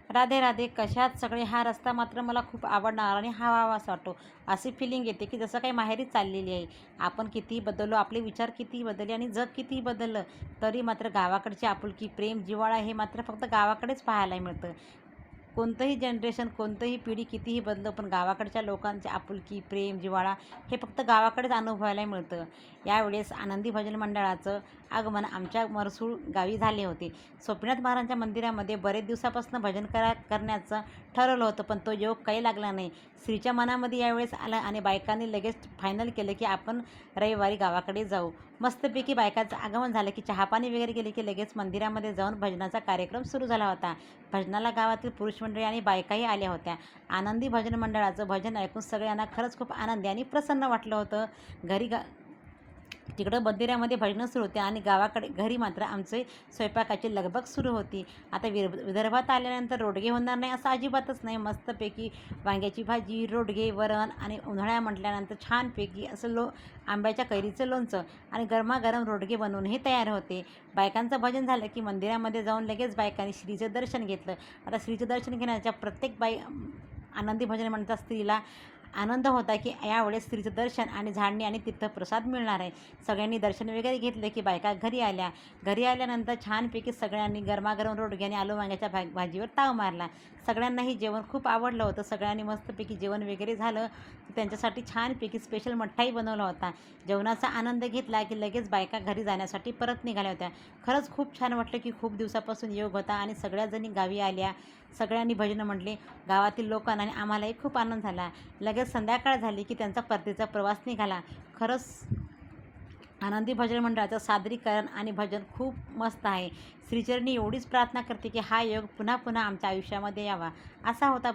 राधे राधे, कशात सगळे. हा रस्ता मात्र मला खूप आवडणार आणि हा व्हावासा वाटतो. अशी फिलिंग येते की जसं काही माहेरीच चाललेली आहे. आपण कितीही बदललो, आपले विचार कितीही बदलले आणि जग कितीही बदललं, तरी मात्र गावाकडची आपुलकी, प्रेम, जिव्हाळा हे मात्र फक्त गावाकडेच पाहायला मिळतं. कोणतंही जनरेशन, कोणतंही पिढी कितीही बदलं, पण गावाकडच्या लोकांची आपुलकी, प्रेम, जिव्हाळा हे फक्त गावाकडेच अनुभवायला मिळतं. यावेळेस आनंदी भजन मंडळाचं आगमन आमच्या मरसूळ गावी झाले होते. सोपनाथ महाराजांच्या मंदिरामध्ये बरेच दिवसापासून भजन करण्याचं ठरवलं होतं, पण तो योग काही लागला नाही. स्त्रीच्या मनामध्ये यावेळेस आला आणि बायकांनी लगेच फायनल केलं की आपण रविवारी गावाकडे जाऊ. मस्तपैकी बायकाचं आगमन झालं की चहापाणी वगैरे केले की लगेच मंदिरामध्ये जाऊन भजनाचा कार्यक्रम सुरू झाला होता. भजनाला गावातील पुरुष मंडळी आणि बायकाही आल्या होत्या. आनंदी भजन मंडळाचं भजन ऐकून सगळ्यांना खरंच खूप आनंदी आणि प्रसन्न वाटलं होतं. तिकडं मंदिरामध्ये भजनं सुरू होते आणि गावाकडे घरी मात्र आमचे स्वयंपाकाची लगबग सुरू होती. आता विदर्भात आल्यानंतर रोडगे होणार नाही असं अजिबातच नाही. मस्तपैकी वांग्याची भाजी, रोडगे, वरण आणि उन्हाळ्या म्हटल्यानंतर छानपैकी असं आंब्याच्या कैरीचं लोणचं आणि गरमागरम रोडगे बनवूनही तयार होते. बायकांचं भजन झालं की मंदिरामध्ये जाऊन लगेच बायकांनी श्रीचं दर्शन घेतलं. आता श्रीचं दर्शन घेण्याच्या प्रत्येक आनंदी भजन म्हणतात स्त्रीला आनंद होता की यावेळेस स्त्रीचं दर्शन आणि झाडणी आणि तीर्थप्रसाद मिळणार आहे. सगळ्यांनी दर्शन वगैरे घेतले की बायका घरी आल्या. घरी आल्यानंतर छानपैकी सगळ्यांनी गरमागरम रोडगे आणि आलू वांग्याच्या भाजीवर ताव मारला. सगळ्यांनाही जेवण खूप आवडलं होतं. सगळ्यांनी मस्तपैकी जेवण वगैरे झालं की त्यांच्यासाठी छानपैकी स्पेशल मठ्ठाही बनवला होता. जेवणाचा आनंद घेतला की लगेच बायका घरी जाण्यासाठी परत निघाल्या होत्या. खरंच खूप छान वाटलं की खूप दिवसापासून योग होता आणि सगळ्याजणी गावी आल्या. सगळ्यांनी भजनं म्हटले. गावातील लोकांना आणि आम्हालाही खूप आनंद झाला. लगेच संध्याकाळ झाली की त्यांचा परतीचा प्रवास निघाला. खरंच आनंदी भजन मंडळाचं सादरीकरण आणि भजन खूप मस्त आहे. श्रीचरणी एवढीच प्रार्थना करते की हा योग पुन्हा पुन्हा आमच्या आयुष्यामध्ये यावा. असा होता